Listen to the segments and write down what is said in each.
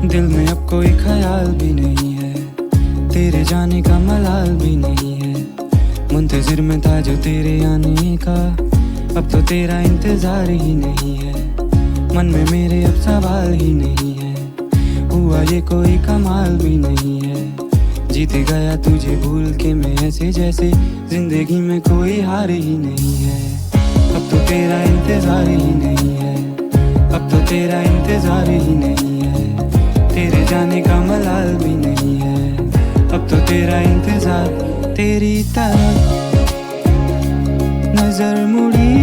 दिल में अब कोई ख्याल भी नहीं है, तेरे जाने का मलाल भी नहीं है। मुंतजिर में था जो तेरे आने का, अब तो तेरा इंतजार ही नहीं है। मन में मेरे अब सवाल ही नहीं है, हुआ ये कोई कमाल भी नहीं है। जीत गया तुझे भूल के मैं ऐसे जैसे जिंदगी में कोई हार ही नहीं है। अब तो तेरा इंतजार ही नहीं है, अब तो तेरा इंतजार ही नहीं है। तेरे जाने का मलाल भी नहीं है, अब तो तेरा इंतजार। तेरी तरफ नजर मुड़ी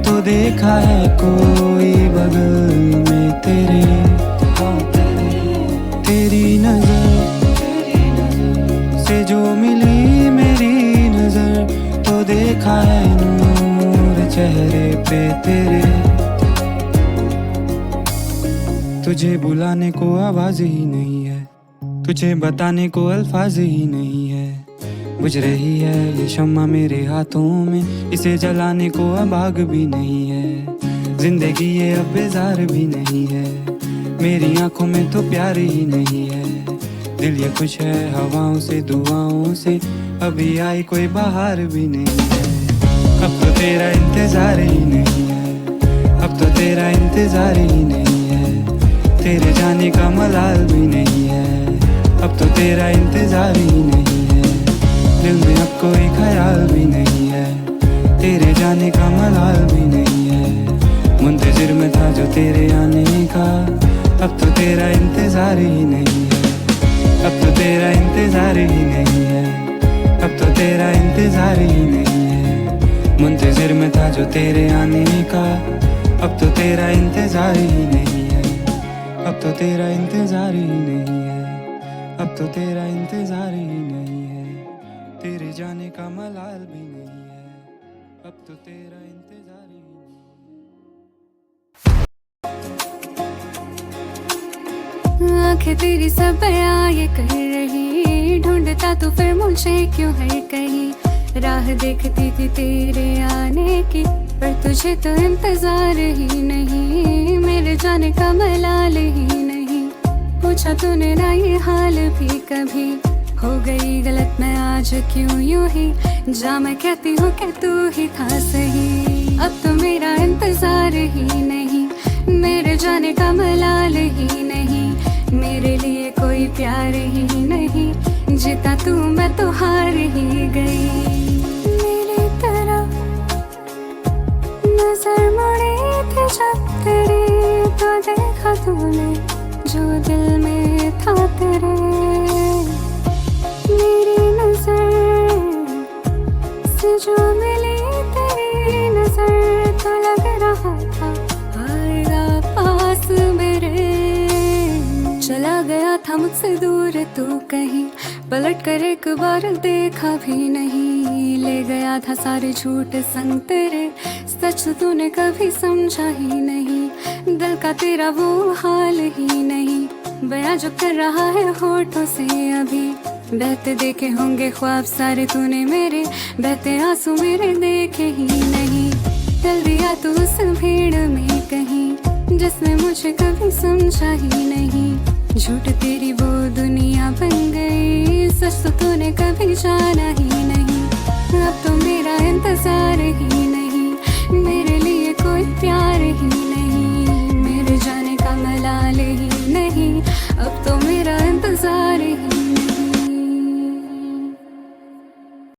तो देखा है कोई बगल में तेरे। तेरी नजर से जो मिली मेरी नजर, तो देखा है नूर चेहरे पे तेरे। तुझे बुलाने को आवाज ही नहीं है, तुझे बताने को अल्फाज ही नहीं है। बुझ रही है ये शम्मा मेरे हाथों में, इसे जलाने को अब आग भी नहीं है। जिंदगी ये अब बेजार भी नहीं है, मेरी आंखों में तो प्यार ही नहीं है। दिल ये खुश है हवाओं से दुआओं से, अभी आई कोई बहार भी नहीं है। अब तो तेरा इंतजार ही नहीं है, अब तो तेरा इंतजार ही नहीं है। तेरे जाने का मलाल भी नहीं है, अब तो तेरा इंतजार ही नहीं है। दिल में अब कोई ख्याल भी नहीं है, तेरे जाने का मलाल भी नहीं है। मुंतजिर में था जो तेरे आने का, अब तो तेरा इंतजार ही नहीं है, अब तो तेरा इंतजार ही नहीं है, अब तो तेरा इंतजार ही नहीं है। मुंतजिर में था जो तेरे आने का, अब तो तेरा इंतजार ही नहीं है, अब तो तेरा इंतजार ही नहीं है, अब तो तेरा इंतजार ही नहीं है। तेरे जाने का मलाल भी नहीं है, अब तो तेरा इंतजार ही नहीं है। आंखें तेरी सब बयां ये कर रही, ढूंढता तो फिर मुझे क्यों हर कहीं। राह देखती थी तेरे आने की, पर तुझे तो इंतजार ही नहीं। मेरे जाने का मलाल ही नहीं, पूछा तूने ना ये हाल भी कभी। हो गई गलत मैं आज क्यों यूं ही, जा मैं कहती हूँ कि तू ही था सही। अब तो मेरा इंतजार ही नहीं, मेरे जाने का मलाल ही नहीं। मेरे लिए कोई प्यार ही नहीं, जीता तू मैं तो हार ही गई। मेरी तरफ नजर मुड़ी थी जब तेरी, तो देखा तूने जो दिल में था तेरे। मेरी नजर से जो मिली तेरी नजर, तो लग रहा था आएगा पास मेरे। चला गया था मुझसे दूर तू कहीं, पलट कर एक बार देखा भी नहीं। ले गया था सारे झूठ संग तेरे, सच तूने कभी समझा ही नहीं। दिल का तेरा वो हाल ही नहीं, बयां जो कर रहा है होठों से अभी। बहते देखे होंगे ख्वाब सारे तूने मेरे, बहते आंसू मेरे देखे ही नहीं। चल दिया तू उस भीड़ में कहीं, जिसने मुझे कभी समझा ही नहीं। झूठ तेरी वो दुनिया बन गई, सच तो तूने कभी जाना ही नहीं। अब तो